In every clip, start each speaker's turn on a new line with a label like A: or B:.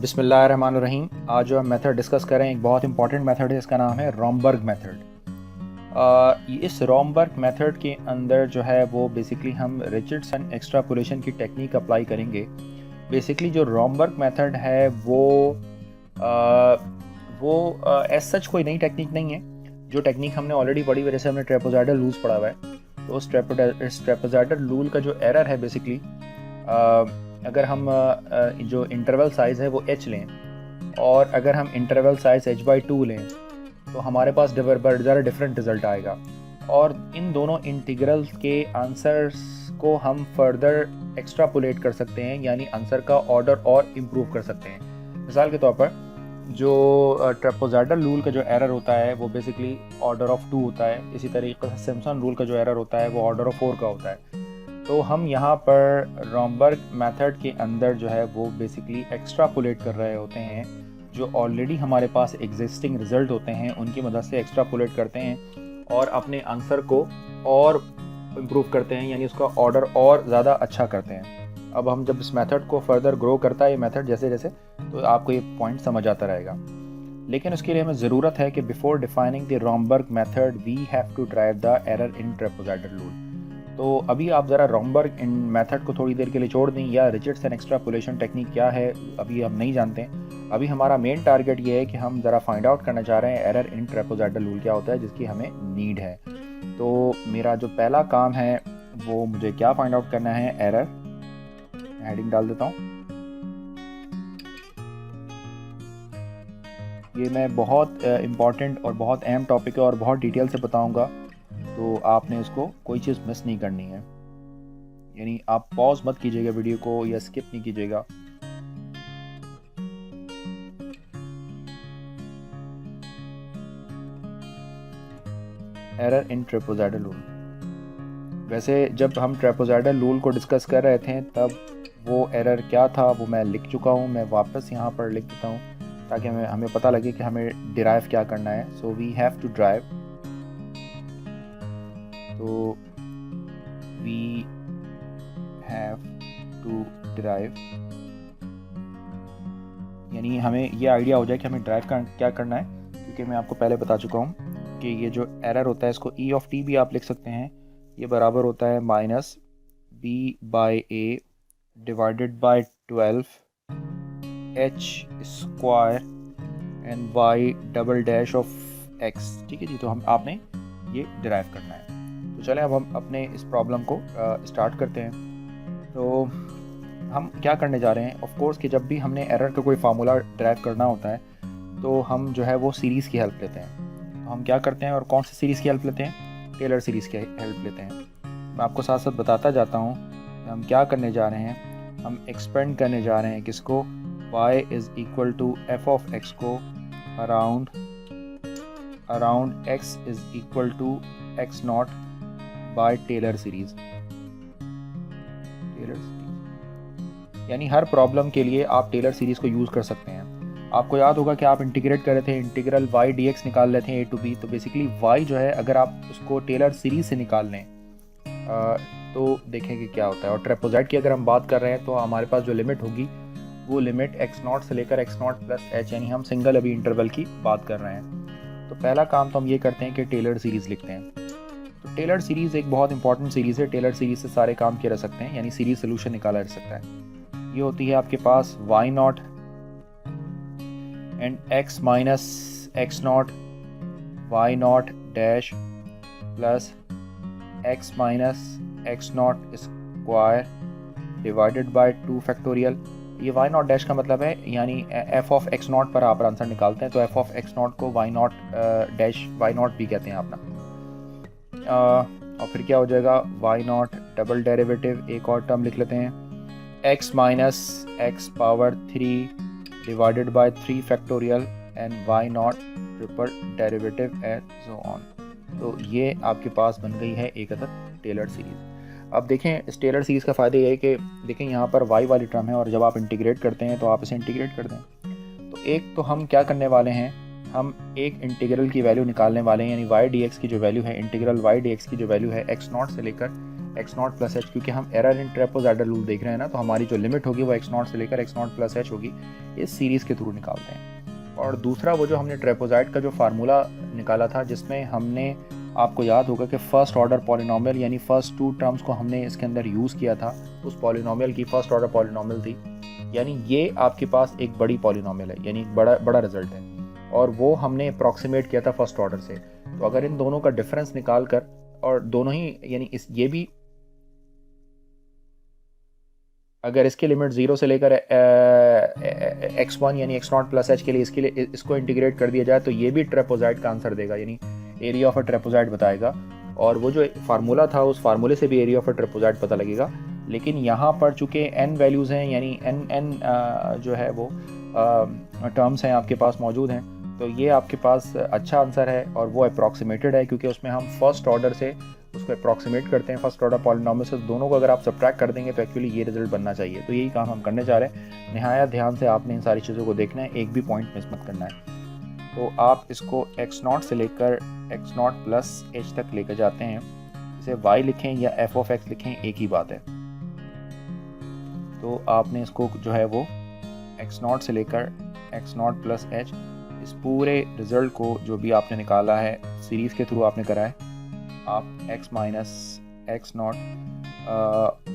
A: बिस्मिल्लाहिर्रहमानिर्रहीम। आज जो हम मेथड डिस्कस करें एक बहुत इंपॉर्टेंट मेथड है, इसका नाम है रोमबर्ग मेथड। इस रोमबर्ग मेथड के अंदर जो है वो बेसिकली हम रिचर्डसन एक्सट्रापोलेशन की टेक्निक अप्लाई करेंगे। बेसिकली जो रोमबर्ग मेथड है वो एज सच कोई नई टेक्निक नहीं है। जो टेक्निक हमने ऑलरेडी पढ़ी, वजह से हमने ट्रेपेजॉइडल रूल्स पढ़ा हुआ है। तो उस ट्रेपेजॉइडल रूल का जो एरर है बेसिकली, अगर हम जो इंटरवल साइज़ है वो h लें और अगर हम इंटरवल साइज़ h/2 लें तो हमारे पास ज़रा डिफरेंट रिज़ल्ट आएगा। और इन दोनों इंटीग्रल्स के आंसर्स को हम फर्दर एक्स्ट्रापोलेट कर सकते हैं, यानी आंसर का ऑर्डर और इम्प्रूव कर सकते हैं। मिसाल के तौर पर जो ट्रेपेजॉइडल रूल का जो एरर होता है वो बेसिकली ऑर्डर ऑफ 2 होता है। इसी तरीके से सिम्पसन रूल का जो एरर होता है वो ऑर्डर ऑफ 4 का होता है। तो हम यहाँ पर रोमबर्ग मेथड के अंदर जो है वो बेसिकली एक्स्ट्रापोलेट कर रहे होते हैं। जो ऑलरेडी हमारे पास एग्जिस्टिंग रिजल्ट होते हैं उनकी मदद से एक्स्ट्रापोलेट करते हैं और अपने आंसर को और इम्प्रूव करते हैं, यानी उसका ऑर्डर और ज़्यादा अच्छा करते हैं। अब हम जब इस मेथड को फर्दर ग्रो करता है ये मेथड जैसे जैसे, तो आपको ये पॉइंट समझ आता रहेगा। लेकिन उसके लिए हमें ज़रूरत है कि before defining the Romberg method we have to drive the error in trapezoidal rule. तो अभी आप ज़रा रोमबर्ग इन मेथड को थोड़ी देर के लिए छोड़ दें, या रिचर्डसन एक्सट्रापोलेशन टेक्निक क्या है अभी हम नहीं जानते। अभी हमारा मेन टारगेट ये है कि हम ज़रा फाइंड आउट करना चाह रहे हैं एरर इन ट्रेपेजॉइडल रूल क्या होता है, जिसकी हमें नीड है। तो मेरा जो पहला काम है वो मुझे क्या फाइंड आउट करना है, एरर। हेडिंग डाल देता हूँ। ये मैं बहुत इम्पॉर्टेंट और बहुत अहम टॉपिक है और बहुत डिटेल से बताऊँगा, तो आपने इसको कोई चीज़ मिस नहीं करनी है। यानी आप पॉज मत कीजिएगा वीडियो को या स्किप नहीं कीजिएगा। Error in trapezoidal rule. वैसे जब हम ट्रेपेजॉइडल रूल को डिस्कस कर रहे थे तब वो एरर क्या था वो मैं लिख चुका हूँ। मैं वापस यहाँ पर लिख देता हूँ ताकि हमें पता लगे कि हमें डिराइव क्या करना है। So we have to drive, तो वी हैव टू डिराइव, यानी हमें ये आइडिया हो जाए कि हमें ड्राइव क्या करना है। क्योंकि मैं आपको पहले बता चुका हूँ कि ये जो एरर होता है इसको ई ऑफ टी भी आप लिख सकते हैं। ये बराबर होता है -b/a divided by 12 h² and y double dash of x। ठीक है जी, तो आपने ये डिराइव करना है। तो चलें अब हम अपने इस प्रॉब्लम को स्टार्ट करते हैं। तो हम क्या करने जा रहे हैं, ऑफ कोर्स कि जब भी हमने एरर का कोई फार्मूला ड्राइव करना होता है तो हम जो है वो सीरीज़ की हेल्प लेते हैं। तो हम क्या करते हैं और कौन सी सीरीज़ की हेल्प लेते हैं, टेलर सीरीज़ की हेल्प लेते हैं। मैं आपको साथ साथ बताता जाता हूँ हम क्या करने जा रहे हैं। हम एक्सपेंड करने जा रहे हैं किसको, y is equal to f of x को around x is equal to x0 by Taylor series. यानी हर प्रॉब्लम के लिए आप टेलर सीरीज़ को यूज़ कर सकते हैं। आपको याद होगा कि आप इंटीग्रेट कर रहे थे, इंटीग्रल y dx निकाल रहे थे a to b। तो बेसिकली y जो है अगर आप उसको टेलर सीरीज़ से निकाल लें तो देखेंगे क्या होता है। और ट्रेपेजॉइड की अगर हम बात कर रहे हैं तो हमारे पास जो लिमिट होगी वो लिमिट x0 से लेकर x0 प्लस h, यानी हम सिंगल अभी इंटरवल की बात कर रहे हैं। तो पहला काम तो हम ये करते हैं कि टेलर सीरीज़ लिखते हैं। तो टेलर सीरीज़ एक बहुत इंपॉर्टेंट सीरीज़ है। टेलर सीरीज़ से सारे काम किए जा सकते हैं, यानी सीरीज़ सोल्यूशन निकाला जा सकता है। ये होती है आपके पास y0 and x minus x0 y0 dash plus x minus x0 square divided by 2 factorial. ये y0 डैश का मतलब है यानी f ऑफ x0 पर आप आंसर निकालते हैं, तो f ऑफ x0 को y0 डैश y0 भी कहते हैं अपना। और फिर क्या हो जाएगा, y0 डबल डेरिवेटिव, एक और टर्म लिख लेते हैं x minus x power 3 divided by 3 factorial and y0 triple derivative and so on. तो ये आपके पास बन गई है एक अदद टेलर सीरीज़। अब देखें इस टेलर सीरीज़ का फ़ायदा ये है कि देखें यहाँ पर y वाली टर्म है और जब आप इंटीग्रेट करते हैं तो आप इसे इंटीग्रेट कर दें। तो एक तो हम क्या करने वाले हैं, हम एक इंटीग्रल की वैल्यू निकालने वाले हैं, यानी y dx की जो वैल्यू है, इंटीग्रल y dx की जो वैल्यू है x0 से लेकर एक्स नॉट प्लस एच, क्योंकि हम एरर इन ट्रेपोज़ाइडल रूल देख रहे हैं ना, तो हमारी जो लिमिट होगी वो एक्स नॉट से लेकर एक्स नॉट प्लस एच होगी, इस सीरीज़ के थ्रू निकालते हैं। और दूसरा वो जो हमने ट्रेपोज़ाइड का जो फार्मूला निकाला था, जिसमें हमने, आपको याद होगा कि फ़र्स्ट ऑर्डर पॉलिनोमियल यानी फ़र्स्ट 2 टर्म्स को हमने इसके अंदर यूज़ किया था, उस पॉलिनोमियल की फ़र्स्ट ऑर्डर पॉलिनोमियल थी, यानी ये आपके पास एक बड़ी पॉलिनोमियल है, यानी बड़ा रिजल्ट है, और वो हमने अप्रॉक्सीमेट किया था फर्स्ट ऑर्डर से। तो अगर इन दोनों का डिफरेंस निकाल कर, और दोनों ही यानी ये भी, अगर इसकी लिमिट 0 से लेकर x1 यानी x नॉट प्लस एच के लिए इसको इंटीग्रेट कर दिया जाए, तो ये भी ट्रेपोज़ाइड का आंसर देगा, यानी एरिया ऑफ अ ट्रेपोज़ाइड बताएगा। और वो जो फार्मूला था, उस फार्मूले से भी एरिया ऑफ अ ट्रेपोज़ाइड पता लगेगा। लेकिन यहाँ पर चूँकि n वैल्यूज़ हैं, यानी n जो है वो टर्म्स हैं आपके पास मौजूद हैं, तो ये आपके पास अच्छा आंसर है, और वो अप्रॉक्सीमेटेड है, क्योंकि उसमें हम फर्स्ट ऑर्डर से उसको अप्रॉक्सीमेट करते हैं, फर्स्ट ऑर्डर पॉलिनोमियल से। दोनों को अगर आप सब्ट्रैक्ट कर देंगे तो एक्चुअली ये रिजल्ट बनना चाहिए। तो यही काम हम करने जा रहे हैं। नहायत ध्यान से आपने इन सारी चीज़ों को देखना है, एक भी पॉइंट मिस मत करना है। तो आप इसको x नॉट से लेकर x नॉट प्लस एच तक लेकर जाते हैं, इसे y लिखें या f ऑफ x लिखें, एक ही बात है। तो आपने इसको जो है वो x नॉट से लेकर x नॉट प्लस एच, इस पूरे रिजल्ट को जो भी आपने निकाला है सीरीज़ के थ्रू आपने करा है, आप x माइनस x naught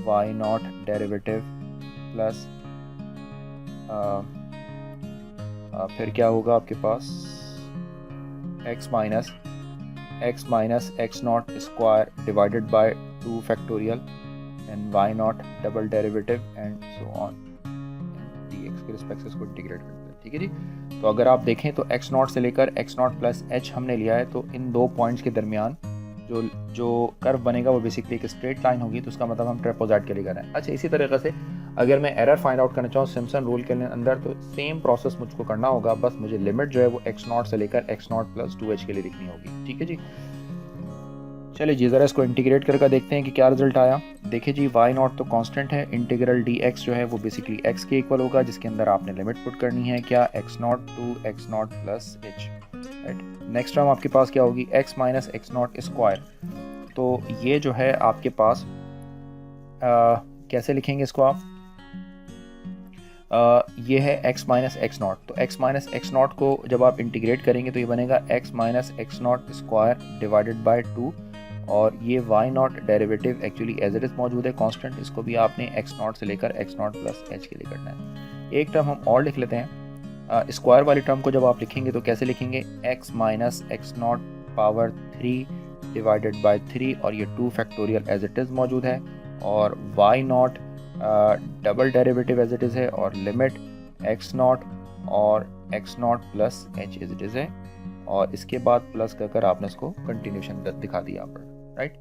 A: y naught derivative plus फिर क्या होगा आपके पास x माइनस x naught square divided by 2 factorial and y naught double derivative and so on dx के रिस्पेक्ट से इसको इंटीग्रेट करते हैं। ठीक है जी। तो अगर आप देखें तो x नॉट से लेकर x नॉट प्लस एच हमने लिया है, तो इन दो पॉइंट्स के दरमियान जो कर्व बनेगा वो बेसिकली एक स्ट्रेट लाइन होगी, तो उसका मतलब हम ट्रेपोज़ाइड के लिए कर रहे हैं। अच्छा, इसी तरीके से अगर मैं एरर फाइंड आउट करना चाहूँ सिम्पसन रूल के अंदर, तो सेम प्रोसेस मुझको करना होगा, बस मुझे लिमिट जो है वो x नॉट से लेकर x नॉट प्लस 2h के लिए लिखनी होगी। ठीक है जी। चलिए जी, ज़रा इसको इंटीग्रेट करके देखते हैं कि क्या रिजल्ट आया। देखिए जी, y नॉट तो कांस्टेंट है, इंटीग्रल dx जो है वो बेसिकली x के इक्वल होगा, जिसके अंदर आपने लिमिट पुट करनी है क्या, x naught to x naught plus h। Right, next term आपके पास क्या होगी, x माइनस एक्स नॉट स्क्वायर। तो ये जो है आपके पास कैसे लिखेंगे इसको आप, ये है x माइनस एक्स नॉट। तो x माइनस एक्स नॉट को जब आप इंटीग्रेट करेंगे तो ये बनेगा x माइनस x naught square divided by 2, और ये y naught derivative actually as it is मौजूद है कांस्टेंट, इसको भी आपने x नॉट से लेकर x नॉट प्लस एच के लिए करना है। एक टर्म हम और लिख लेते हैं, स्क्वायर वाली टर्म को जब आप लिखेंगे तो कैसे लिखेंगे, x माइनस x not power 3 divided by 3, और ये 2 फैक्टोरियल एज इट इज़ मौजूद है, और y naught double derivative as it is है, और लिमिट x नॉट और x naught plus h as it is है, और इसके बाद प्लस कर आपने इसको कंटिन्यूशन दिखा दिया पर। राइट,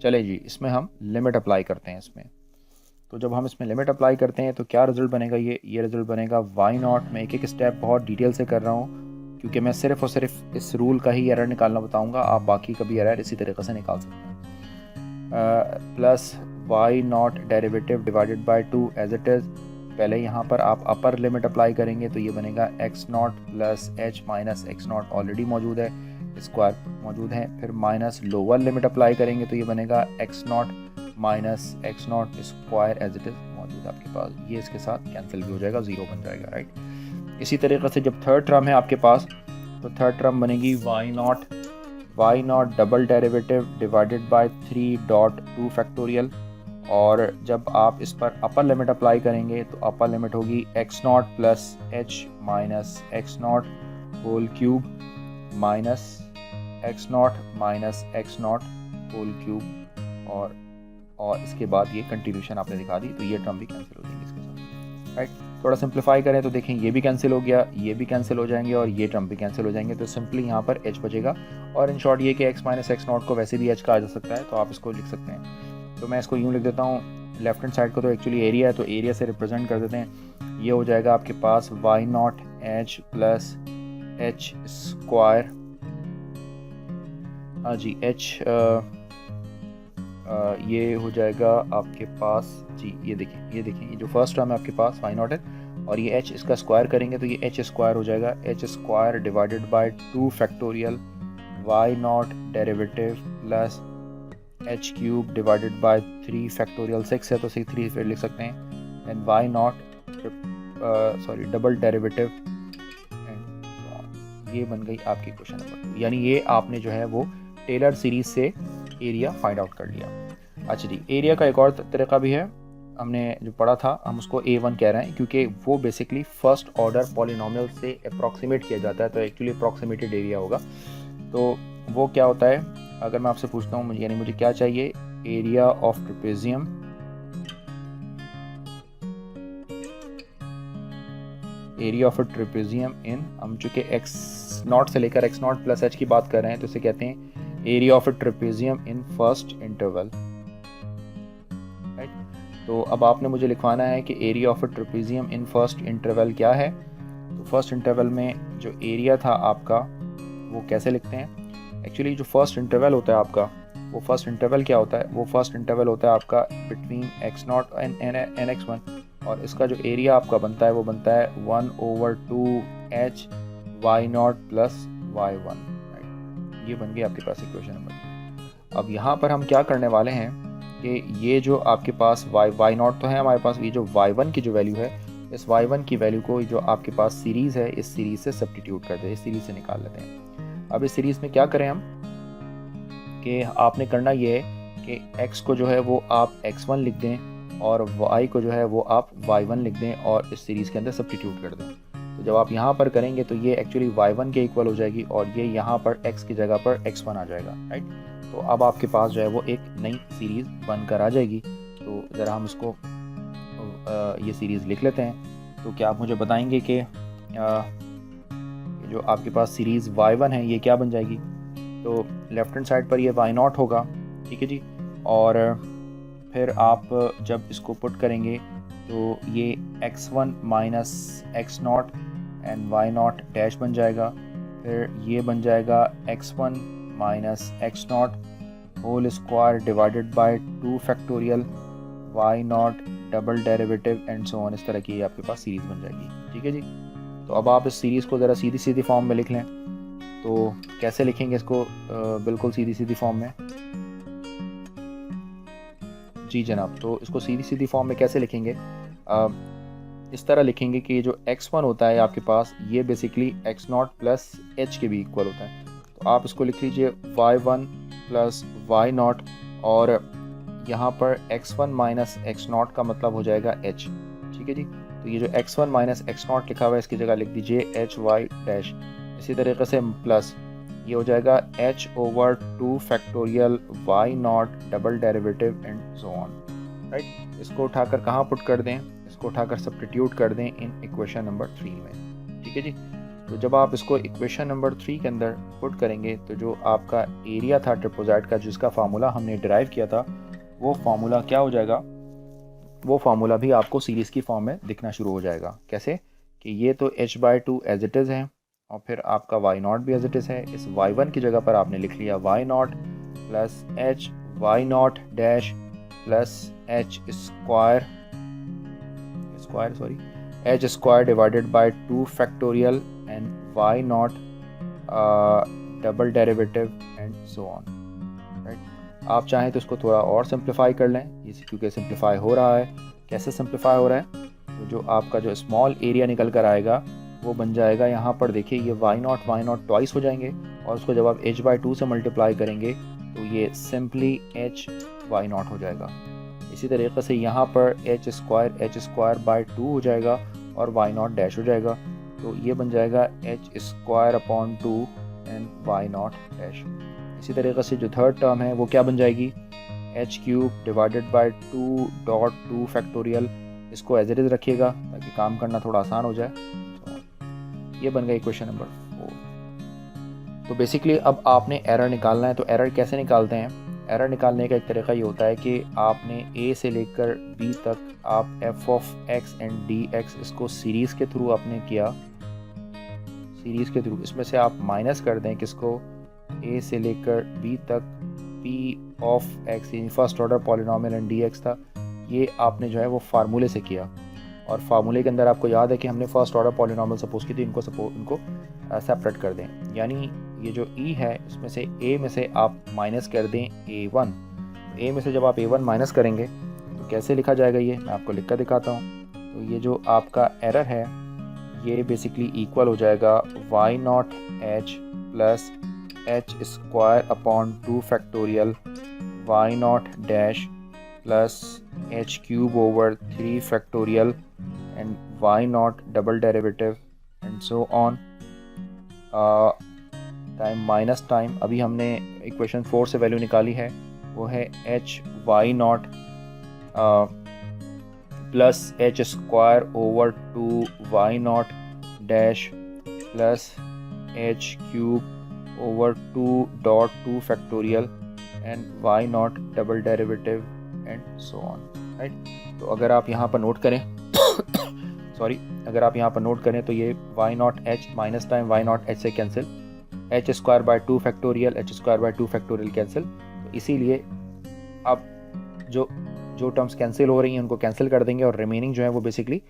A: चले जी, इसमें हम लिमिट अप्लाई करते हैं इसमें। तो जब हम इसमें लिमिट अप्लाई करते हैं तो क्या रिजल्ट बनेगा, ये रिजल्ट बनेगा y नॉट। मैं एक स्टेप बहुत डिटेल से कर रहा हूँ, क्योंकि मैं सिर्फ और सिर्फ इस रूल का ही एरर निकालना बताऊँगा, आप बाकी का भी एरर इसी तरीके से निकाल सकते हैं। Plus y naught derivative divided by 2 as it is. पहले यहाँ पर आप अपर लिमिट अप्लाई करेंगे तो ये बनेगा x naught plus h minus x not already मौजूद है, स्क्वायर मौजूद है। फिर माइनस लोअर लिमिट अप्लाई करेंगे तो ये बनेगा x naught minus x naught square as it is मौजूद आपके पास, ये इसके साथ कैंसिल भी हो जाएगा, 0 बन जाएगा। राइट, इसी तरीके से जब थर्ड टर्म है आपके पास, तो थर्ड टर्म बनेगी y naught double derivative divided by 3 dot 2 factorial, और जब आप इस पर अपर लिमिट अप्लाई करेंगे तो अपर लिमिट होगी x naught plus h minus x naught whole cube minus x naught whole cube, और इसके बाद ये कंटिन्यूशन आपने दिखा दी, तो ये टर्म भी कैंसिल हो जाएंगे इसके साथ। राइट, थोड़ा सिंप्लीफाई करें तो देखें ये भी कैंसिल हो गया, ये भी कैंसिल हो जाएंगे, और ये टर्म भी कैंसिल हो जाएंगे, तो सिंपली यहाँ पर h बचेगा। और इन शॉर्ट ये कि x माइनस एक्स नॉट को वैसे भी h कहा जा सकता है, तो आप इसको लिख सकते हैं। तो मैं इसको यूँ लिख देता हूँ, लेफ्ट हैंड साइड को तो एक्चुअली एरिया है, तो एरिया से रिप्रेजेंट कर देते हैं। ये हो जाएगा आपके पास y not h plus H square, हाँ जी h ये हो जाएगा आपके पास जी, ये देखें ये जो फर्स्ट टर्म है आपके पास y नॉट है, और ये h इसका स्क्वायर करेंगे तो ये h स्क्वायर हो जाएगा, h square divided by 2 factorial y naught derivative plus h cube divided by 3 factorial 6 है तो 3 फिर लिख सकते हैं, and y naught double derivative and ये बन गई आपकी क्वेश्चन नंबर 2। यानी ये आपने जो है वो टेलर सीरीज से एरिया फाइंड आउट कर लिया। अच्छा जी, एरिया का एक और तरीका भी है, हमने जो पढ़ा था हम उसको A1 कह रहे हैं क्योंकि वो बेसिकली फर्स्ट ऑर्डर पॉलिनोमियल से अप्रॉक्सीमेट किया जाता है, तो एक्चुअली अप्रॉक्सीमेटेड एरिया होगा। तो वो क्या होता है, अगर मैं आपसे पूछता हूँ यानी मुझे क्या चाहिए, एरिया ऑफ ट्रेपेजियम इन, हम चूँकि x0 से लेकर x0 प्लस h की बात कर रहे हैं तो इसे कहते हैं area of trapezium in first interval, right. तो अब आपने मुझे लिखवाना है कि area of trapezium in first interval क्या है। तो फर्स्ट इंटरवल में जो एरिया था आपका वो कैसे लिखते हैं, एक्चुअली जो फर्स्ट इंटरवल होता है आपका, वो फर्स्ट इंटरवल क्या होता है, वो फर्स्ट इंटरवल होता है आपका बिटवीन x0 एंड x1, और इसका जो एरिया आपका बनता है वो बनता है 1/2h y0 plus y1, right. ये बन गई आपके पास इक्वेशन नंबर। अब यहाँ पर हम क्या करने वाले हैं कि ये जो आपके पास y0 तो है हमारे पास, ये जो y1 की जो वैल्यू है, इस y1 की वैल्यू को जो आपके पास सीरीज़ है इस सीरीज़ से सब्स्टिट्यूट कर दें, इस सीरीज़ से निकाल लेते हैं। अब इस सीरीज़ में क्या करें हम कि आपने करना ये है कि x को जो है वो आप x1 लिख दें और y को जो है वो आप y1 लिख दें और इस सीरीज़ के अंदर सब्स्टिट्यूट कर दें। तो जब आप यहाँ पर करेंगे तो ये एक्चुअली y1 के इक्वल हो जाएगी और ये यहाँ पर x की जगह पर x1 आ जाएगा, राइट। तो अब आपके पास जो है वो एक नई सीरीज़ बनकर आ जाएगी। तो ज़रा हम इसको ये सीरीज़ लिख लेते हैं। तो क्या आप मुझे बताएंगे कि जो आपके पास सीरीज़ y1 है ये क्या बन जाएगी। तो लेफ्ट हैंड साइड पर ये y0 होगा, ठीक है जी, और फिर आप जब इसको पुट करेंगे तो ये x1 minus x0 and y0 dash बन जाएगा। फिर ये बन जाएगा x1 minus x0 whole square divided by 2 factorial y0 double derivative and so on. इस तरह की आपके पास सीरीज़ बन जाएगी, ठीक है जी। तो अब आप इस सीरीज़ को ज़रा सीधी सीधी फॉर्म में लिख लें। तो कैसे लिखेंगे इसको बिल्कुल सीधी सीधी फॉर्म में, जी जनाब। तो इसको सीधी सीधी फॉर्म में कैसे लिखेंगे, इस तरह लिखेंगे कि जो x1 होता है आपके पास ये बेसिकली x0 प्लस h के भी इक्वल होता है। तो आप इसको लिख लीजिए y1 प्लस y0 और यहाँ पर x1 माइनस x0 का मतलब हो जाएगा h, ठीक है जी। तो ये जो x1 माइनस x0 लिखा हुआ है इसकी जगह लिख दीजिए h y डैश। इसी तरीके से प्लस ये हो जाएगा h/2 factorial y0 double derivative and so on, right. इसको उठाकर कहाँ पुट कर दें, इसको उठाकर सब्स्टिट्यूट कर दें इन इक्वेशन नंबर 3 में, ठीक है जी। तो जब आप इसको इक्वेशन नंबर 3 के अंदर पुट करेंगे तो जो आपका एरिया था ट्रिपोज़ाइड का जिसका फार्मूला हमने डिराइव किया था वो फार्मूला क्या हो जाएगा, वो फार्मूला भी आपको सीरीज़ की फॉर्म में दिखना शुरू हो जाएगा। कैसे कि ये तो h/2 एज इट इज़ है और फिर आपका y0 भी एज इट इज़ है। इस y1 की जगह पर आपने लिख लिया y0 plus h y0 dash plus h square divided by 2 factorial and y0 double derivative and so on, right. आप चाहें तो इसको थोड़ा और सिंप्लीफाई कर लें, इसी क्योंकि सिंप्लीफाई हो रहा है। कैसे सिंप्लीफाई हो रहा है, तो जो आपका जो स्मॉल एरिया निकल कर आएगा वो बन जाएगा, यहाँ पर देखिए ये y0 ट्वाइस हो जाएंगे और उसको जब आप h/2 से मल्टीप्लाई करेंगे तो ये सिंपली h y0 हो जाएगा। इसी तरीके से यहाँ पर h स्क्वायर बाय 2 हो जाएगा और y0 डैश हो जाएगा। तो ये बन जाएगा h square upon 2 and y0 dash. इसी तरीके से जो थर्ड टर्म है वो क्या बन जाएगी, h cube divided by 2 factorial. इसको एज इट इज़ रखिएगा ताकि काम करना थोड़ा आसान हो जाए। ये बन गई क्वेश्चन नंबर 4। तो बेसिकली अब आपने एरर निकालना है। तो एरर कैसे निकालते हैं, एरर निकालने का एक तरीका ये होता है कि आपने a से लेकर b तक आप f of x and dx इसको सीरीज़ के थ्रू आपने किया, सीरीज़ के थ्रू इसमें से आप माइनस कर दें किसको, a से लेकर b तक p ऑफ x यानी first order polynomial and dx था, ये आपने जो है वो फार्मूले से किया। और फार्मूले के अंदर आपको याद है कि हमने फर्स्ट ऑर्डर पॉलिनोमियल सपोज की थी, इनको सेपरेट कर दें। यानी ये जो e है इसमें से a में से आप माइनस कर दें a1। ए में से जब आप A1 माइनस करेंगे तो कैसे लिखा जाएगा, ये मैं आपको लिख कर दिखाता हूँ। तो ये जो आपका एरर है ये बेसिकली इक्वल हो जाएगा y0h plus h square upon 2 factorial y0 dash plus h cube over 3 factorial and y0 double derivative and so on time minus time. अभी हमने इक्वेशन 4 से वैल्यू निकाली है, वो है h y0 plus h square over 2 y0 dash plus h cube over 2 factorial and y0 double derivative and so on, right. तो अगर आप यहाँ पर नोट करें अगर आप यहाँ पर नोट करें तो ये y0h माइनस टाइम y0h से cancel, h square by 2 factorial cancel. तो इसीलिए अब जो टर्म्स कैंसिल हो रही हैं उनको कैंसिल कर देंगे और रिमेनिंग जो है वो बेसिकली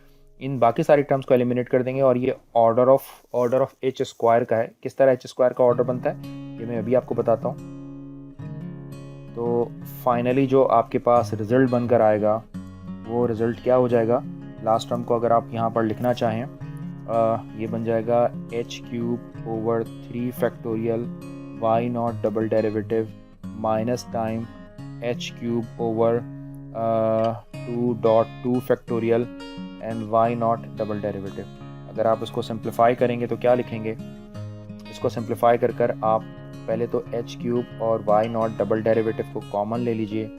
A: इन बाकी सारी टर्म्स को एलिमिनेट कर देंगे। और ये ऑर्डर ऑफ h स्क्वायर का है। किस तरह h स्क्वायर का ऑर्डर बनता है ये मैं अभी आपको बताता हूँ। तो फाइनली जो आपके पास रिजल्ट बनकर आएगा वो रिजल्ट क्या हो जाएगा, लास्ट टर्म को अगर आप यहाँ पर लिखना चाहें ये बन जाएगा h cube over 3 factorial y0 double derivative minus time h cube over 2 factorial and y0 double derivative. अगर आप इसको सिंप्लीफाई करेंगे तो क्या लिखेंगे, इसको सिंप्लीफाई कर आप पहले तो h क्यूब और y0 डबल डेरिवेटिव को कॉमन ले लीजिए।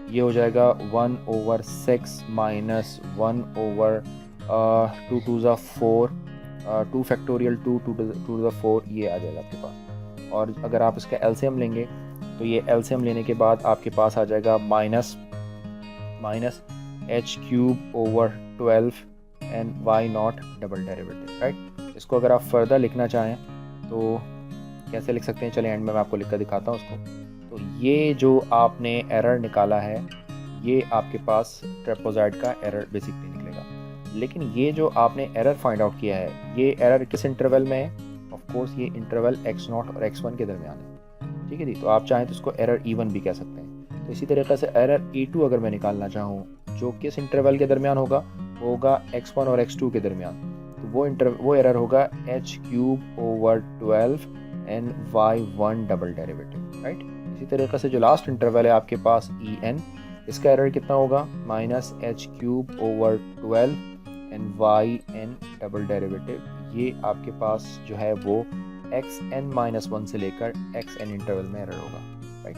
A: ये हो जाएगा 1/6 minus 1/2 to the 4 2 factorial 2 to the 4, ये आ जाएगा आपके पास। और अगर आप इसका एलसीएम लेंगे तो ये एलसीएम लेने के बाद आपके पास आ जाएगा minus h cube over 12 and y0 double derivative, right. इसको अगर आप फर्दर लिखना चाहें तो कैसे लिख सकते हैं, चलिए एंड में मैं आपको लिख कर दिखाता हूँ उसको। तो ये जो आपने एरर निकाला है ये आपके पास ट्रेपेजॉइड का एरर बेसिकली निकलेगा। लेकिन ये जो आपने एरर फाइंड आउट किया है ये एरर किस इंटरवल में है, ऑफ कोर्स ये इंटरवल x0 और x1 के दरमियान है, ठीक है जी। तो आप चाहें तो इसको एरर E1 भी कह सकते हैं। तो इसी तरीके से एरर E2 अगर मैं निकालना चाहूँ जो किस इंटरवल के दरमियान होगा x1 और x2 के दरमियान, तो वो एरर होगा h cube over 12 and y1 double derivative, right. इसी तरीके से जो लास्ट इंटरवल है आपके पास En, इसका एरर कितना होगा, minus h cube over 12 and yn double derivative. ये आपके पास जो है वो xn-1 से लेकर xn इंटरवल में एरर होगा, राइट।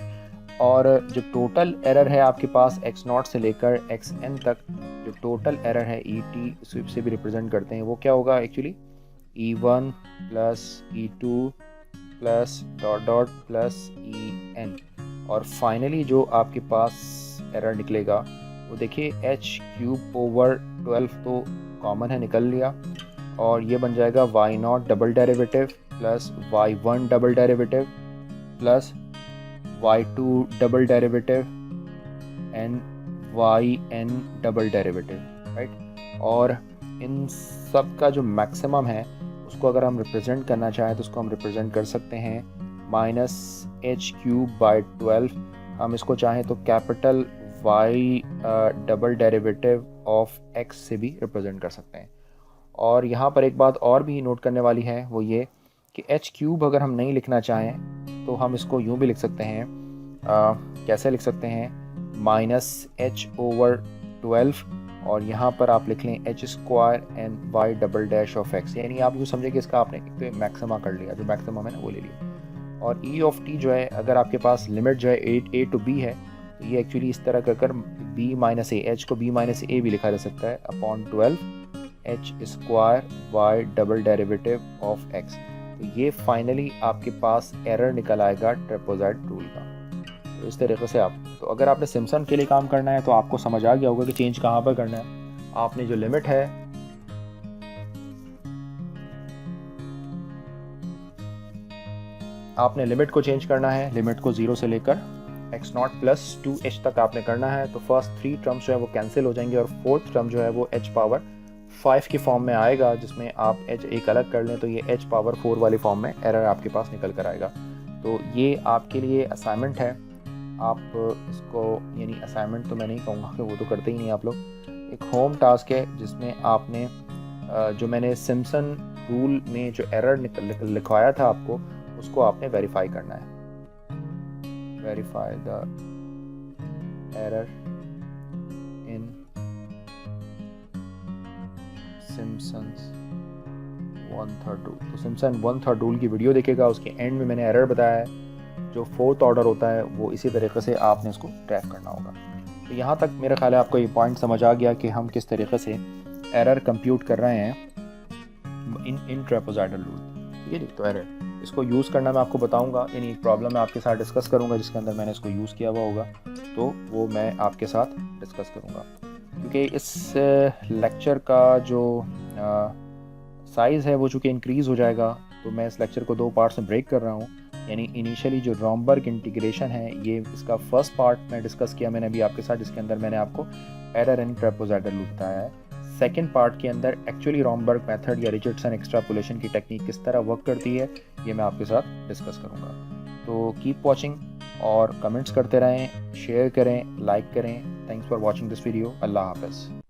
A: और जो टोटल एरर है आपके पास x0 से लेकर xn तक, जो टोटल एरर है et स्विप से भी रिप्रेजेंट करते हैं, वो क्या होगा actually e1 plus e2 plus dot plus en। और फाइनली जो आपके पास एरर निकलेगा वो देखिए h क्यूब ओवर 12 तो कॉमन है, निकल लिया, और ये बन जाएगा y0 double derivative plus y1 double derivative plus y2 double derivative and yn double derivative, right. और इन सब का जो मैक्सिमम है उसको अगर हम रिप्रेजेंट करना चाहें तो उसको हम रिप्रेजेंट कर सकते हैं माइनस h क्यूब बाई 12। हम इसको चाहें तो capital y double derivative of x से भी रिप्रेजेंट कर सकते हैं। और यहाँ पर एक बात और भी नोट करने वाली है, वो ये कि h क्यूब अगर हम नहीं लिखना चाहें तो हम इसको यूँ भी लिख सकते हैं, कैसे लिख सकते हैं, माइनस h ओवर 12 और यहाँ पर आप लिख लें h square and y double dash of x। यानी आप यूँ समझे कि इसका आपने एक मैक्सिमा कर लिया, जो मैक्सिमम है ना वो ले लिया। और e ऑफ t जो है, अगर आपके पास लिमिट जो है a टू b है, तो ये एक्चुअली इस तरह कर b माइनस ए, h को b माइनस ए भी लिखा जा सकता है upon 12 h square y double derivative of x। तो ये फाइनली आपके पास एरर निकल आएगा ट्रेपेजॉइड रूल का। तो इस तरीके से आप, तो अगर आपने सिम्पसन के लिए काम करना है तो आपको समझ आ गया होगा कि चेंज कहाँ पर करना है। आपने जो लिमिट है आपने लिमिट को चेंज करना है, लिमिट को 0 से लेकर x0 प्लस 2h तक आपने करना है। तो फर्स्ट 3 टर्म्स जो है वो कैंसिल हो जाएंगे और फोर्थ टर्म जो है वो h पावर 5 की फॉर्म में आएगा, जिसमें आप h एक अलग कर लें तो ये h पावर 4 वाली फॉर्म में एरर आपके पास निकल कर आएगा। तो ये आपके लिए असाइनमेंट है आप इसको, यानी असाइनमेंट तो मैं नहीं कहूँगा कि वो तो करते ही नहीं आप लोग, एक होम टास्क है जिसमें आपने जो मैंने सिम्पसन रूल में जो एरर लिखवाया था आपको, उसको आपने वेरीफाई करना है। Verify the error in Simpson's 1/3 rule. तो सिम्पसन 1/3 रूल की वीडियो देखेगा, उसके एंड में मैंने एरर बताया है। जो फोर्थ ऑर्डर होता है वो इसी तरीके से आपने इसको ट्रैक करना होगा। तो यहाँ तक मेरा ख्याल है आपको ये पॉइंट समझ आ गया कि हम किस तरीके से एरर कंप्यूट कर रहे हैं इन ट्रेपेजॉइडल रूल। ठीक है जी। तो एरर इसको यूज़ करना मैं आपको बताऊंगा, यानी एक प्रॉब्लम मैं आपके साथ डिस्कस करूंगा जिसके अंदर मैंने इसको यूज़ किया हुआ होगा, तो वो मैं आपके साथ डिस्कस करूंगा। क्योंकि इस लेक्चर का जो साइज़ है वो चूँकि इंक्रीज़ हो जाएगा, तो मैं इस लेक्चर को 2 पार्ट्स में ब्रेक कर रहा हूँ। यानी इनिशियली जो रॉम्बर्ग इंटीग्रेशन है, ये इसका फर्स्ट पार्ट मैं डिस्कस किया मैंने अभी आपके साथ, जिसके अंदर मैंने आपको एरर इन ट्रेपेजॉइडल रूल बताया है। सेकेंड पार्ट के अंदर एक्चुअली रॉम्बर्ग मेथड या रिचर्डसन एक्सट्रापोलेशन की टेक्निक किस तरह वर्क करती है, ये मैं आपके साथ डिस्कस करूँगा। तो कीप वॉचिंग और कमेंट्स करते रहें, शेयर करें, लाइक करें। Thanks for watching this video. अल्लाह हाफ़िज़।